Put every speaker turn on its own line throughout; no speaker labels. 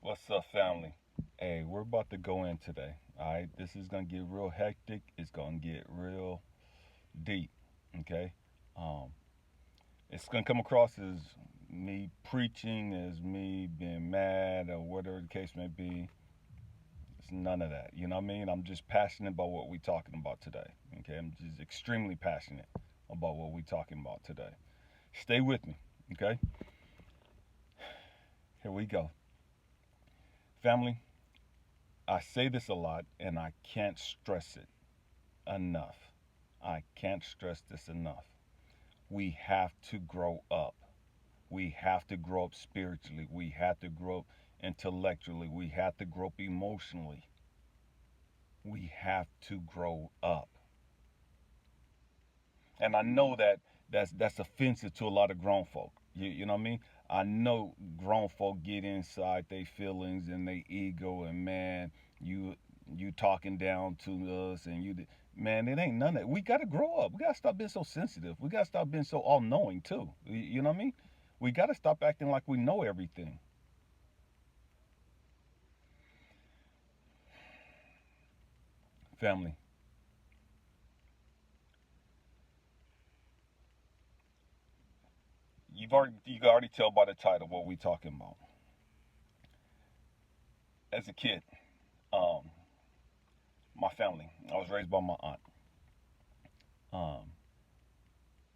What's up, family? Hey, we're about to go in today. All right, this is gonna get real hectic. It's gonna get real deep. Okay, um, it's gonna come across as me preaching, as me being mad, or whatever the case may be. It's none of that. You know what I mean? I'm just passionate about what we're talking about today. Okay, I'm just extremely passionate about what we're talking about today. Stay with me. Okay, here we go, family. I say this a lot, and I can't stress it enough. I can't stress this enough. We have to grow up. We have to grow up spiritually. We have to grow up intellectually. We have to grow up emotionally. We have to grow up. And I know that that's offensive to a lot of grown folk. You know what I mean? I know grown folk get inside their feelings and their ego, and man, you you talking down to us, and man, it ain't none of that. We gotta grow up. We gotta stop being so sensitive. We gotta stop being so all knowing too. You know what I mean? We gotta stop acting like we know everything. Family, you can already tell by the title what we talking about. As a kid, um, my family, I was raised by my aunt. Um,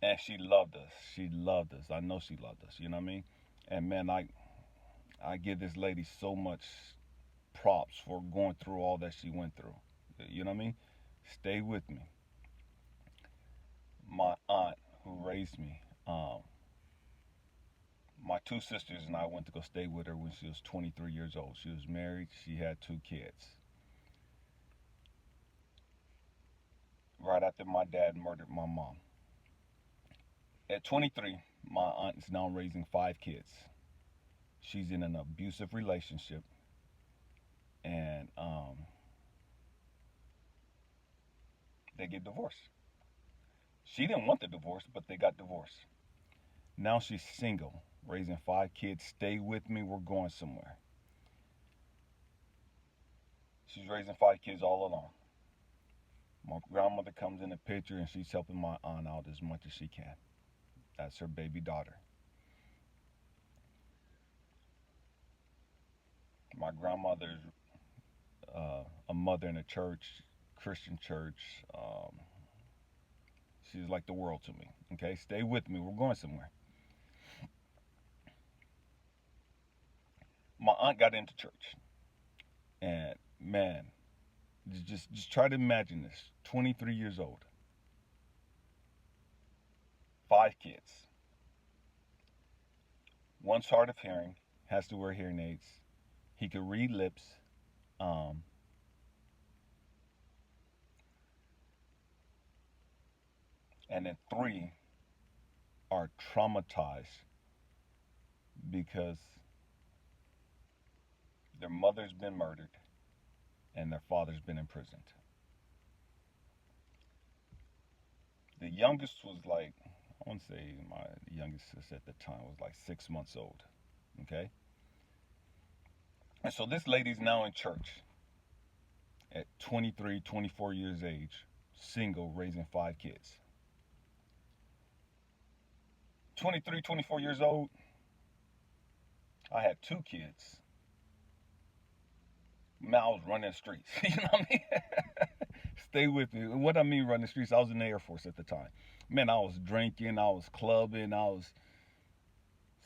and she loved us. She loved us. I know she loved us. You know what I mean? And man, I give this lady so much props for going through all that she went through. You know what I mean? Stay with me. My aunt who raised me, my two sisters and I went to go stay with her when she was 23 years old. She was married. She had two kids. Right after my dad murdered my mom. At 23, my aunt is now raising five kids. She's in an abusive relationship, and they get divorced. She didn't want the divorce, but they got divorced. Now she's single, raising five kids. Stay with me, we're going somewhere. She's raising five kids all alone. My grandmother comes in the picture and she's helping my aunt out as much as she can. That's her baby daughter. My grandmother's a mother in a church, Christian church. She's like the world to me. Okay, stay with me, we're going somewhere. My aunt got into church, and man, just try to imagine this: 23 years old, five kids, one's hard of hearing, has to wear hearing aids. He could read lips, um, and then three are traumatized because their mother's been murdered and their father's been imprisoned. The youngest was like, I want to say my youngest sister at the time was like 6 months old. Okay? And so this lady's now in church at 23, 24 years age, single, raising five kids. 23, 24 years old, I had two kids. Man, I was running the streets. You know what I mean? Stay with me. What I mean running the streets, I was in the Air Force at the time. Man, I was drinking, I was clubbing, I was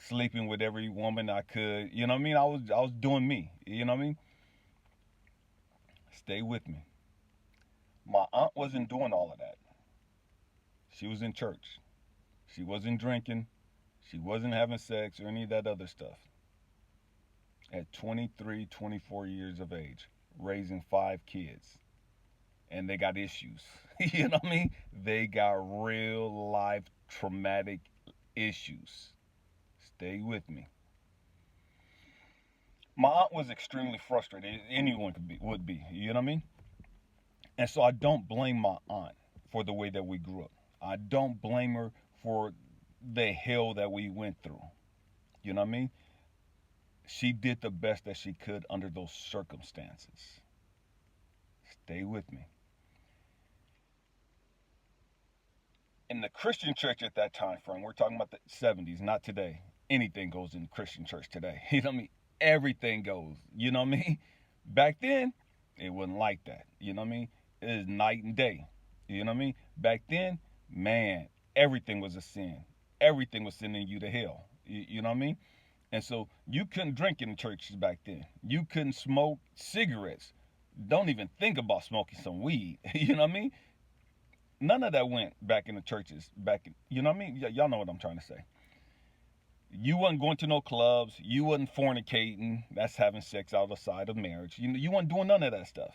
sleeping with every woman I could. You know what I mean? I was doing me. You know what I mean? Stay with me. My aunt wasn't doing all of that. She was in church. She wasn't drinking. She wasn't having sex or any of that other stuff. At 23, 24 years of age, raising five kids. And they got issues. You know what I mean? They got real life traumatic issues. Stay with me. My aunt was extremely frustrated. Anyone would be. You know what I mean? And so I don't blame my aunt for the way that we grew up. I don't blame her for the hell that we went through. You know what I mean? She did the best that she could under those circumstances. Stay with me. In the Christian church at that time frame, we're talking about the 70s, not today. Anything goes in the Christian church today. You know what I mean? Everything goes. You know what I mean? Back then, it wasn't like that. You know what I mean? It is night and day. You know what I mean? Back then, man, everything was a sin. Everything was sending you to hell. You know what I mean? And so you couldn't drink in the churches back then. You couldn't smoke cigarettes. Don't even think about smoking some weed. You know what I mean? None of that went back in the churches. Back in, you know what I mean? Y'all know what I'm trying to say. You wasn't going to no clubs. You wasn't fornicating. That's having sex outside of marriage. You wasn't doing none of that stuff.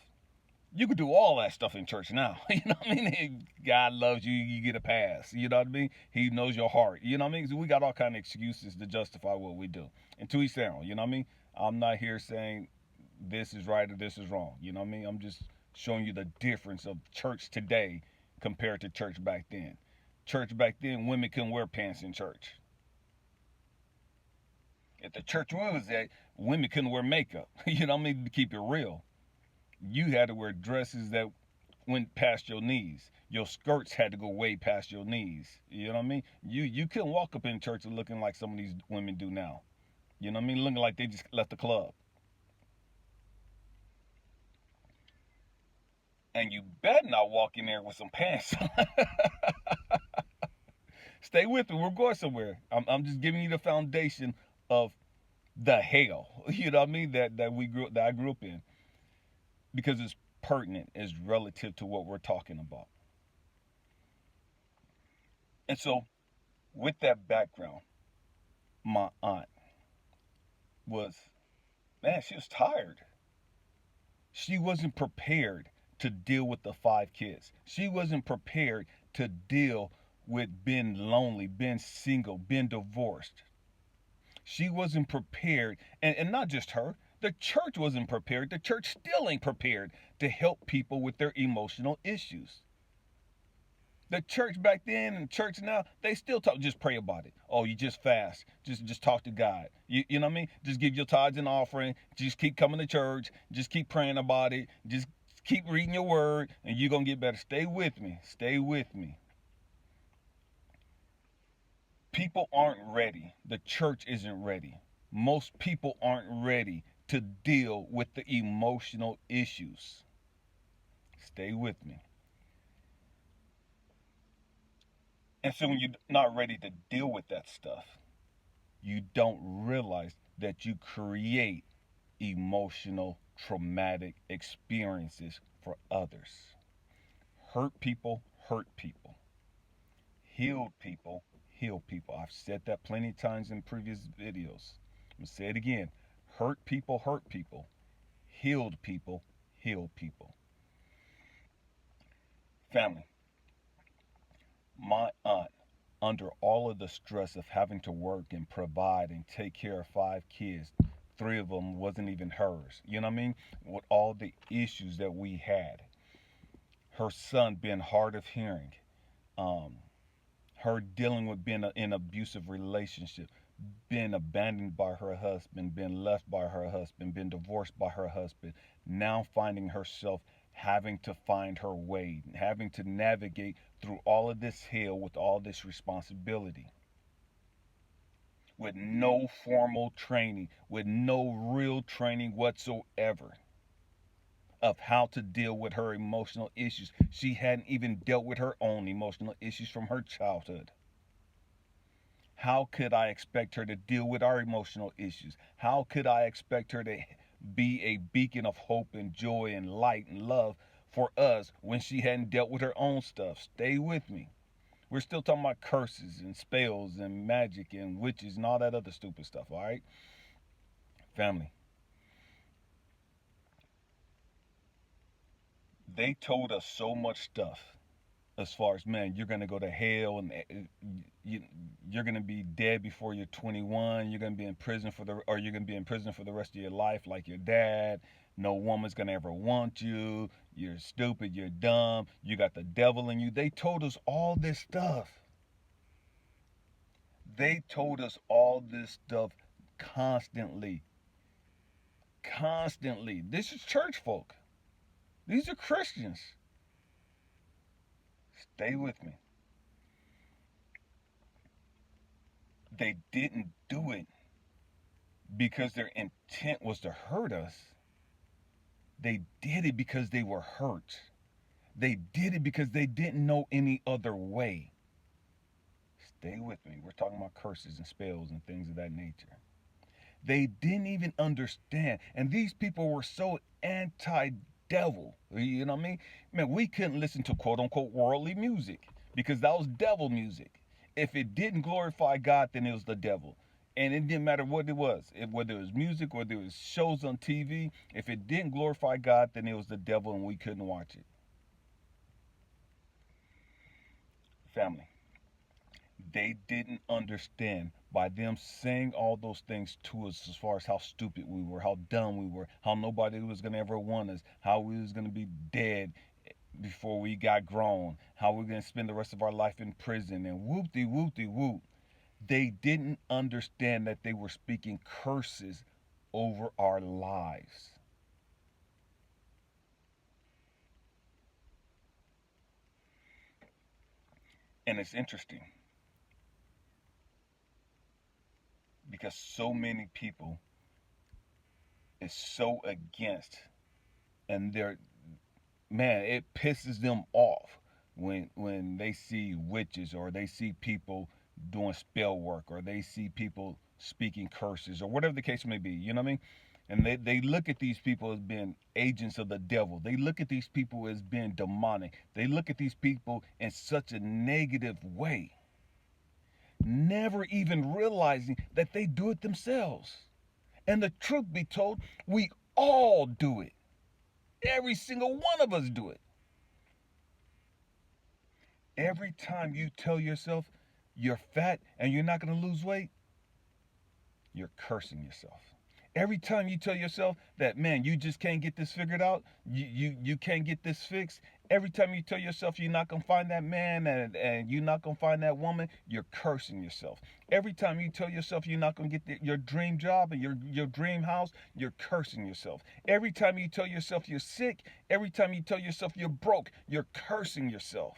You could do all that stuff in church now. You know what I mean? God loves you. You get a pass. You know what I mean? He knows your heart. You know what I mean? So we got all kind of excuses to justify what we do. And to each their own. You know what I mean? I'm not here saying this is right or this is wrong. You know what I mean? I'm just showing you the difference of church today compared to church back then. Church back then, women couldn't wear pants in church. At the church we was at, women couldn't wear makeup. You know what I mean? To keep it real. You had to wear dresses that went past your knees. Your skirts had to go way past your knees. You know what I mean? You couldn't walk up in church looking like some of these women do now. You know what I mean? Looking like they just left the club. And you better not walk in there with some pants. Stay with me. We're going somewhere. I'm just giving you the foundation of the hell. You know what I mean? That I grew up in, because it's pertinent, it's relative to what we're talking about. And so, with that background, my aunt was, man, she was tired. She wasn't prepared to deal with the five kids. She wasn't prepared to deal with being lonely, being single, being divorced. She wasn't prepared, and not just her, the church wasn't prepared. The church still ain't prepared to help people with their emotional issues. The church back then and the church now, they still talk, just pray about it. Oh, you just fast. Just talk to God. You know what I mean? Just give your tithes and offering. Just keep coming to church. Just keep praying about it. Just keep reading your word and you're going to get better. Stay with me. Stay with me. People aren't ready. The church isn't ready. Most people aren't ready to deal with the emotional issues. Stay with me. And so when you're not ready to deal with that stuff, you don't realize that you create emotional, traumatic experiences for others. Hurt people, hurt people. Healed people, heal people. I've said that plenty of times in previous videos. I'm going to say it again. Hurt people, hurt people. Healed people, heal people. Family, my aunt, under all of the stress of having to work and provide and take care of five kids, three of them wasn't even hers. You know what I mean? With all the issues that we had, her son being hard of hearing, um, her dealing with being in an abusive relationship, being abandoned by her husband, being left by her husband, being divorced by her husband, now finding herself having to find her way, having to navigate through all of this hell with all this responsibility, with no formal training, with no real training whatsoever of how to deal with her emotional issues. She hadn't even dealt with her own emotional issues from her childhood. How could I expect her to deal with our emotional issues? How could I expect her to be a beacon of hope and joy and light and love for us when she hadn't dealt with her own stuff? Stay with me. We're still talking about curses and spells and magic and witches and all that other stupid stuff, all right? Family, they told us so much stuff as far as, man, you're gonna go to hell and you, you're gonna be dead before you're 21. You're gonna be in prison or you're gonna be in prison for the rest of your life, like your dad. No woman's gonna ever want you. You're stupid. You're dumb. You got the devil in you. They told us all this stuff. They told us all this stuff constantly. Constantly. This is church folk. These are Christians. Stay with me. They didn't do it because their intent was to hurt us. They did it because they were hurt. They did it because they didn't know any other way. Stay with me. We're talking about curses and spells and things of that nature. They didn't even understand. And these people were so anti devil. You know what I mean? Man, we couldn't listen to quote unquote worldly music because that was devil music. If it didn't glorify God, then it was the devil. And it didn't matter what it was, whether it was music, whether it was shows on TV. If it didn't glorify God, then it was the devil and we couldn't watch it. Family, they didn't understand by them saying all those things to us as far as how stupid we were, how dumb we were, how nobody was going to ever want us, how we was going to be dead before we got grown, how we're going to spend the rest of our life in prison and whoop. They didn't understand that they were speaking curses over our lives. And it's interesting because so many people is so against and they're man, it pisses them off when they see witches or they see people doing spell work or they see people speaking curses or whatever the case may be. You know what I mean? And they look at these people as being agents of the devil. They look at these people as being demonic. They look at these people in such a negative way, never even realizing that they do it themselves. And the truth be told, we all do it. Every single one of us do it. Every time you tell yourself you're fat and you're not going to lose weight, you're cursing yourself. Every time you tell yourself that, man, you just can't get this figured out, you can't get this fixed, every time you tell yourself you're not going to find that man and you're not going to find that woman, you're cursing yourself. Every time you tell yourself you're not going to get your dream job and your dream house, you're cursing yourself. Every time you tell yourself you're sick, every time you tell yourself you're broke, you're cursing yourself.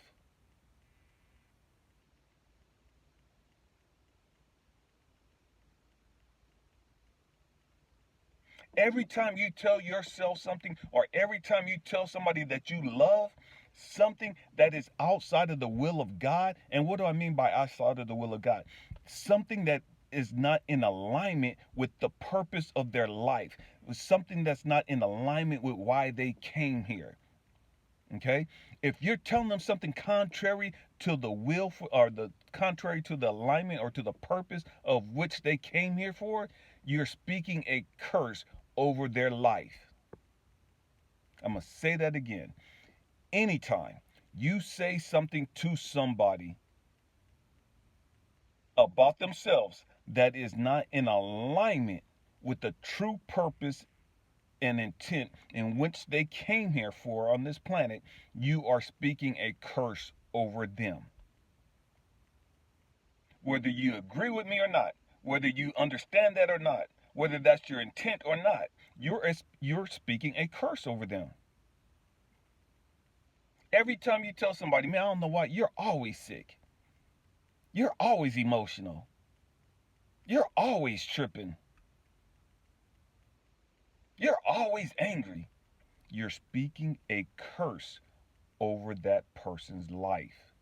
Every time you tell yourself something, or every time you tell somebody that you love something that is outside of the will of God, and what do I mean by outside of the will of God? Something that is not in alignment with the purpose of their life, something that's not in alignment with why they came here. Okay, if you're telling them something contrary to the will for, or the contrary to the alignment or to the purpose of which they came here for, you're speaking a curse over their life. I'm going to say that again. Anytime you say something to somebody about themselves that is not in alignment with the true purpose and intent in which they came here for on this planet, you are speaking a curse over them. Whether you agree with me or not, whether you understand that or not, whether that's your intent or not, you're speaking a curse over them. Every time you tell somebody, man, I don't know why, you're always sick. You're always emotional. You're always tripping. You're always angry. You're speaking a curse over that person's life.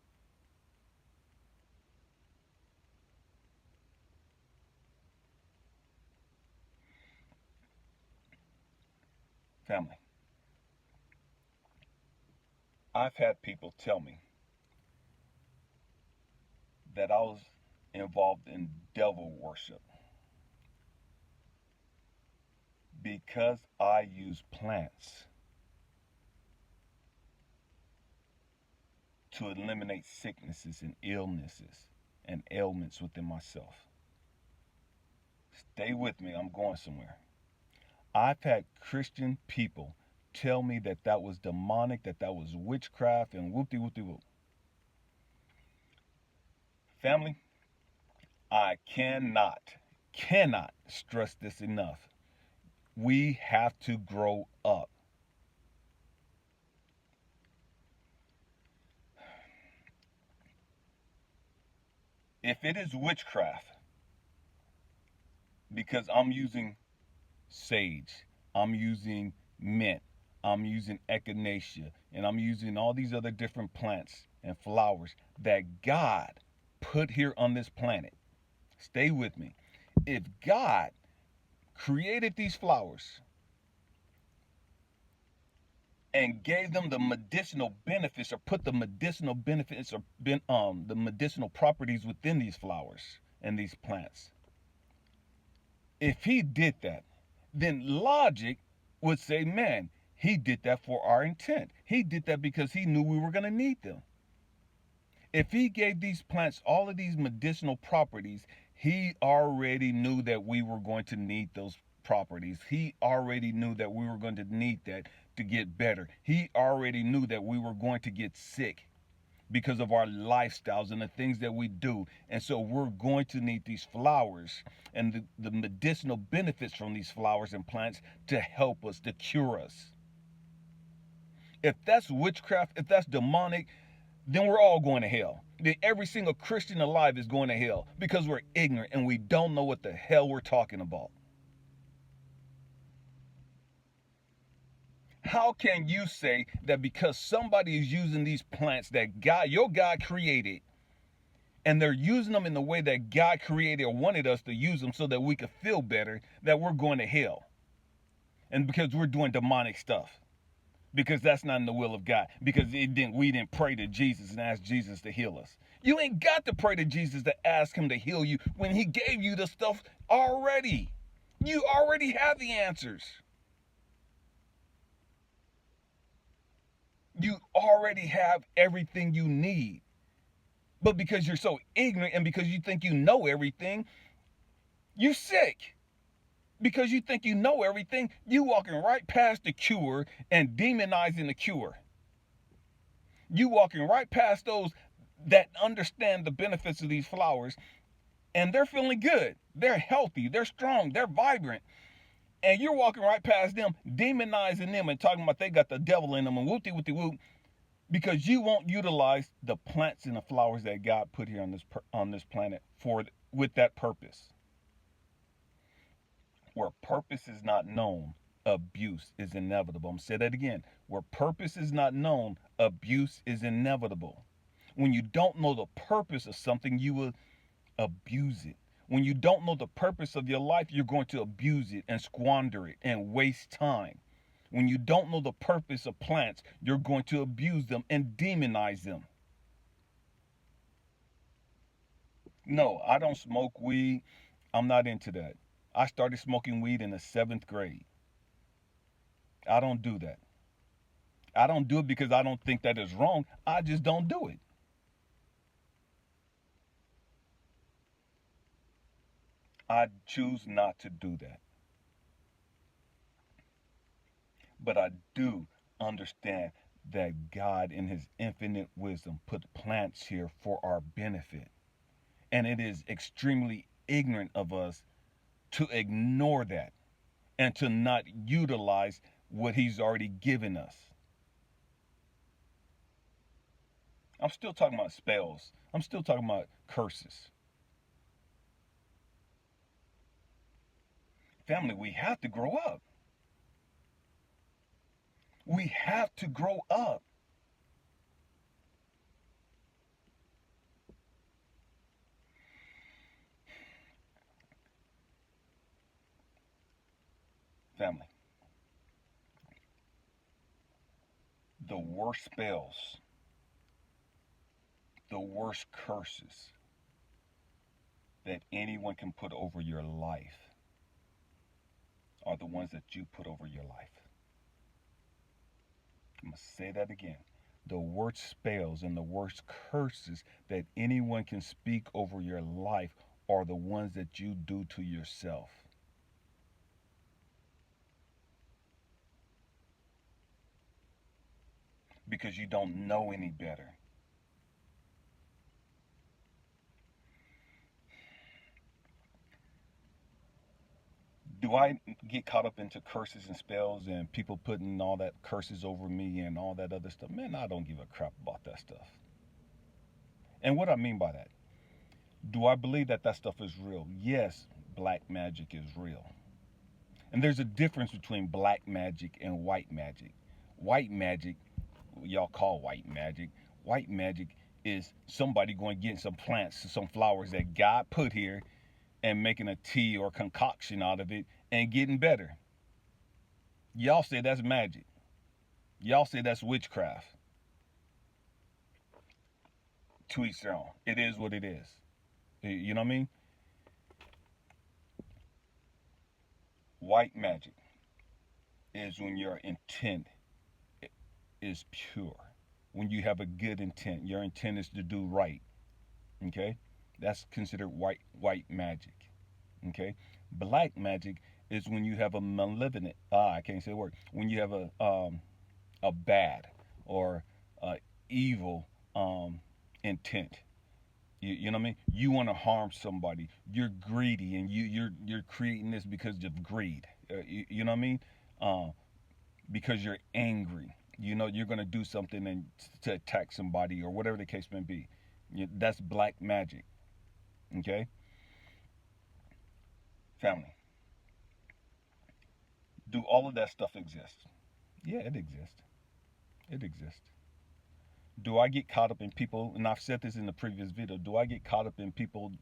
Family, I've had people tell me that I was involved in devil worship because I use plants to eliminate sicknesses and illnesses and ailments within myself. Stay with me, I'm going somewhere. I've had Christian people tell me that that was demonic, that that was witchcraft, and whoop. Family, I cannot stress this enough. We have to grow up. If it is witchcraft, because I'm using sage, I'm using mint, I'm using echinacea, and I'm using all these other different plants and flowers that God put here on this planet. Stay with me. If God created these flowers and gave them the medicinal benefits, or put the medicinal benefits, or the medicinal properties within these flowers and these plants, if he did that, then logic would say, man, he did that for our intent. He did that because he knew we were going to need them. If he gave these plants all of these medicinal properties, he already knew that we were going to need those properties. He already knew that we were going to need that to get better. He already knew that we were going to get sick because of our lifestyles and the things that we do. And so we're going to need these flowers and the medicinal benefits from these flowers and plants to help us, to cure us. If that's witchcraft, if that's demonic, then we're all going to hell. Then every single Christian alive is going to hell because we're ignorant and we don't know what the hell we're talking about. How can you say that because somebody is using these plants that God, your God created, and they're using them in the way that God created or wanted us to use them so that we could feel better, that we're going to hell? And because we're doing demonic stuff. Because that's not in the will of God. Because we didn't pray to Jesus and ask Jesus to heal us. You ain't got to pray to Jesus to ask him to heal you when he gave you the stuff already. You already have the answers. You already have everything you need. But because you're so ignorant and because you think you know everything, you're sick. Because you think you know everything, you walking right past the cure and demonizing the cure. You walking right past those that understand the benefits of these flowers, and they're feeling good. They're healthy, they're strong, they're vibrant. And you're walking right past them, demonizing them and talking about they got the devil in them and whoopty whoopty whoop, because you won't utilize the plants and the flowers that God put here on this planet for with that purpose. Where purpose is not known, abuse is inevitable. I'm gonna say that again. Where purpose is not known, abuse is inevitable. When you don't know the purpose of something, you will abuse it. When you don't know the purpose of your life, you're going to abuse it and squander it and waste time. When you don't know the purpose of plants, you're going to abuse them and demonize them. No, I don't smoke weed. I'm not into that. I started smoking weed in the 7th grade. I don't do that. I don't do it because I don't think that is wrong. I just don't do it. I choose not to do that. But I do understand that God, in his infinite wisdom, put plants here for our benefit. And it is extremely ignorant of us to ignore that and to not utilize what he's already given us. I'm still talking about spells. I'm still talking about curses. Family, we have to grow up. We have to grow up. Family, the worst spells, the worst curses that anyone can put over your life are the ones that you put over your life. I'm going to say that again. The worst spells and the worst curses that anyone can speak over your life are the ones that you do to yourself. Because you don't know any better. Do Do I get caught up into curses and spells and people putting all that curses over me and all that other stuff? Man, I don't give a crap about that stuff. And what I mean by that, do I believe that that stuff is real? Yes, black magic is real. And there's a difference between black magic and white magic. White magic, y'all call white magic. White magic is somebody going to get some plants, some flowers that God put here and making a tea or concoction out of it and getting better. Y'all say that's magic. Y'all say that's witchcraft. To each their own. It is what it is. You know what I mean? White magic is when your intent is pure. When you have a good intent, your intent is to do right. Okay, that's considered white magic. Okay, black magic is when you have a malevolent. I can't say the word. When you have a bad or evil intent. You know what I mean? You want to harm somebody. You're greedy, and you're creating this because of greed. You know what I mean? Uh, because you're angry. You know you're gonna do something and to attack somebody or whatever the case may be. That's black magic. Okay, family. Do all of that stuff exist? Yeah, it exists. It exists. Do I get caught up in people? And I've said this in the previous video. Do I get caught up in people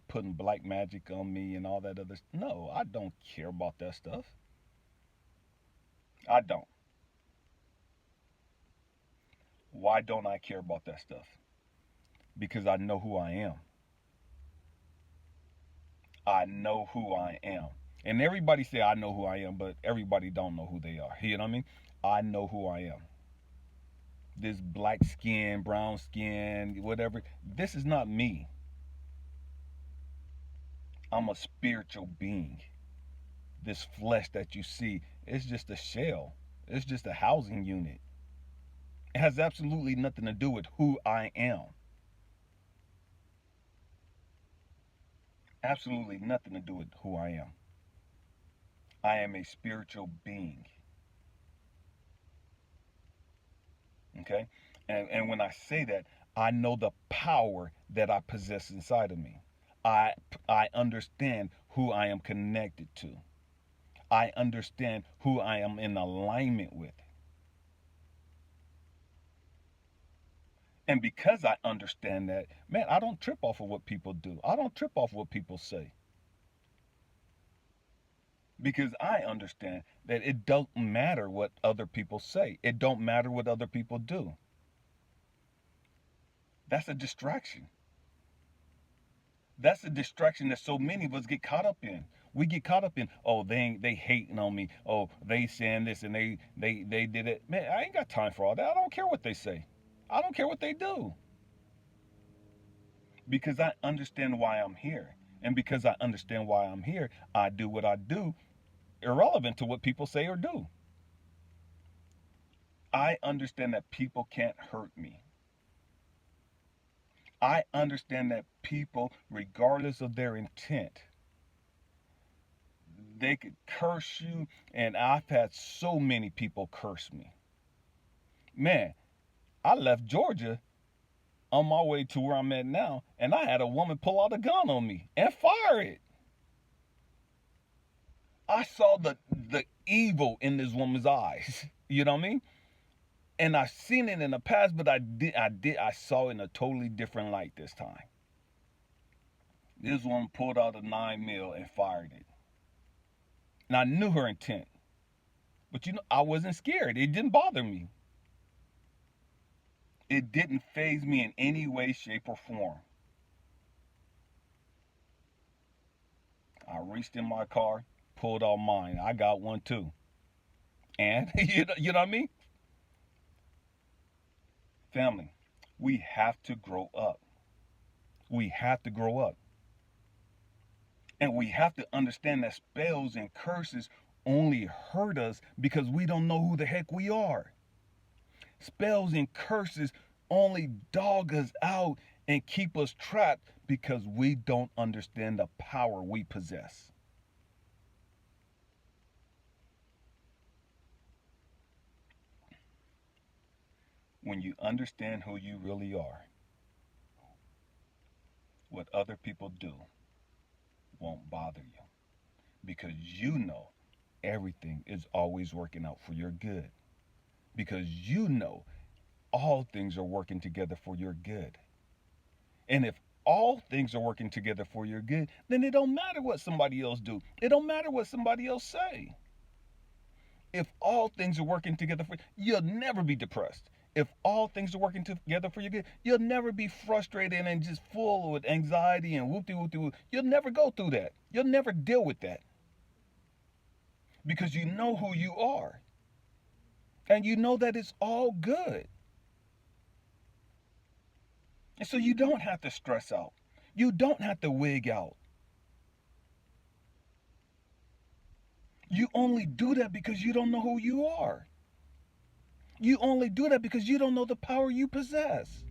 putting black magic on me and all that other? No, I don't care about that stuff. I don't. Why don't I care about that stuff? Because I know who I am. I know who I am. And everybody say I know who I am, but everybody don't know who they are. You know what I mean? I know who I am. This black skin, brown skin, whatever. This is not me. I'm a spiritual being. This flesh that you see, it's just a shell. It's just a housing unit. It has absolutely nothing to do with who I am. Absolutely nothing to do with who I am. I am a spiritual being. Okay? And when I say that, I know the power that I possess inside of me. I I understand who I am connected to. I understand who I am in alignment with. And because I understand that, man, I don't trip off of what people do. I don't trip off what people say. Because I understand that it don't matter what other people say. It don't matter what other people do. That's a distraction. That's a distraction that so many of us get caught up in. We get caught up in, oh, they hating on me. Oh, they saying this and they did it. Man, I ain't got time for all that. I don't care what they say. I don't care what they do. Because I understand why I'm here. And because I understand why I'm here, I do what I do, irrelevant to what people say or do. I understand that people can't hurt me. I understand that people, regardless of their intent, they could curse you, and I've had so many people curse me. Man, I left Georgia on my way to where I'm at now, and I had a woman pull out a gun on me and fire it. I saw the evil in this woman's eyes. You know what I mean? And I've seen it in the past, but I saw it in a totally different light this time. This woman pulled out a 9 mil and fired it. And I knew her intent. But I wasn't scared. It didn't bother me. It didn't faze me in any way, shape, or form. I reached in my car, pulled out mine. I got one too. And you know what I mean? Family, we have to grow up. We have to grow up. And we have to understand that spells and curses only hurt us because we don't know who the heck we are. Spells and curses only dog us out and keep us trapped because we don't understand the power we possess. When you understand who you really are, what other people do won't bother you because you know everything is always working out for your good. Because you know all things are working together for your good. And if all things are working together for your good, then it don't matter what somebody else do. It don't matter what somebody else say. If all things are working together for you, you'll never be depressed. If all things are working together for your good, you'll never be frustrated and just full with anxiety and whoop de whoop de whoop. You'll never go through that. You'll never deal with that because you know who you are and you know that it's all good. And so you don't have to stress out. You don't have to wig out. You only do that because you don't know who you are. You only do that because you don't know the power you possess.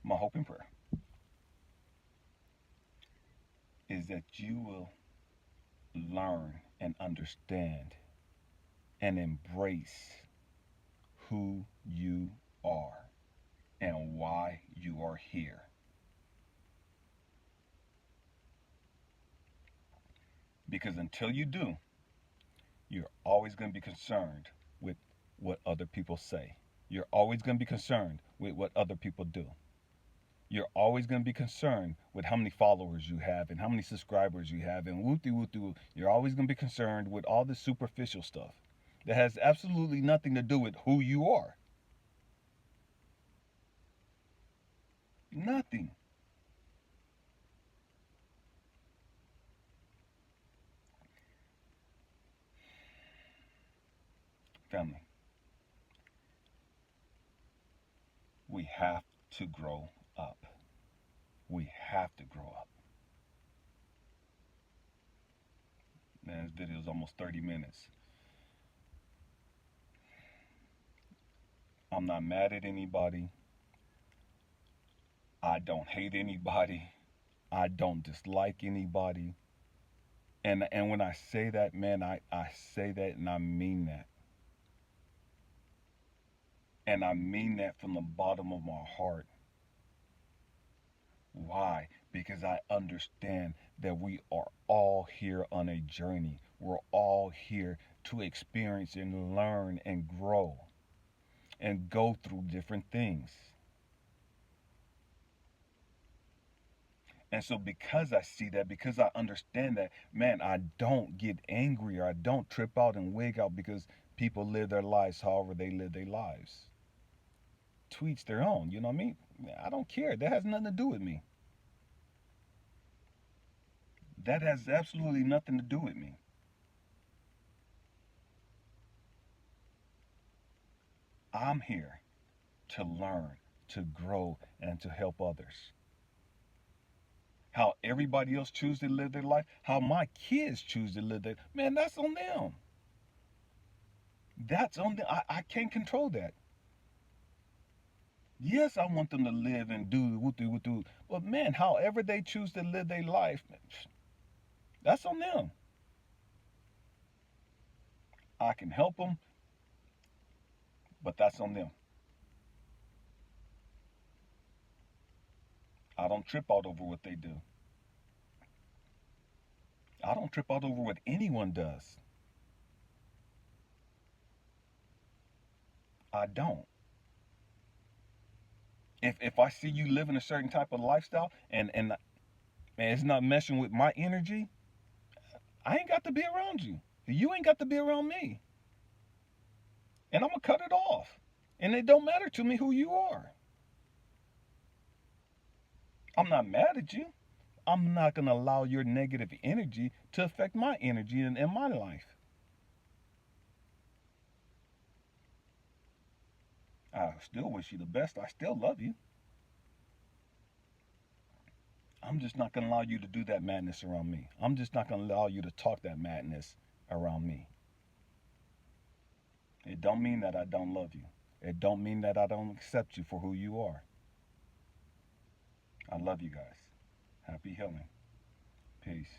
My hope and prayer is that you will learn and understand and embrace who you are and why you are here. Because until you do, you're always going to be concerned with what other people say. You're always going to be concerned with what other people do. You're always going to be concerned with how many followers you have and how many subscribers you have and whoop de whoop de whoop. You're always going to be concerned with all this superficial stuff that has absolutely nothing to do with who you are. Nothing. Family, we have to grow up. We have to grow up. Man, this video is almost 30 minutes. I'm not mad at anybody. I don't hate anybody. I don't dislike anybody. And when I say that, man, I say that and I mean that. And I mean that from the bottom of my heart. Why? Because I understand that we are all here on a journey. We're all here to experience and learn and grow and go through different things. And so, because I see that, because I understand that, man, I don't get angry or I don't trip out and wig out because people live their lives however they live their lives. To each their own, you know what I mean? I don't care. That has nothing to do with me. That has absolutely nothing to do with me. I'm here to learn, to grow, and to help others. How everybody else choose to live their life, how my kids choose to live their man, that's on them. That's on them. I can't control that. Yes, I want them to live and do what do, but man, however they choose to live their life, that's on them. I can help them, but that's on them. I don't trip out over what they do. I don't trip out over what anyone does. I don't. If I see you living a certain type of lifestyle and man, it's not messing with my energy, I ain't got to be around you. You ain't got to be around me. And I'm gonna cut it off. And it don't matter to me who you are. I'm not mad at you. I'm not gonna allow your negative energy to affect my energy in my life. I still wish you the best. I still love you. I'm just not gonna allow you to do that madness around me. I'm just not gonna allow you to talk that madness around me. It don't mean that I don't love you. It don't mean that I don't accept you for who you are. I love you guys. Happy healing. Peace.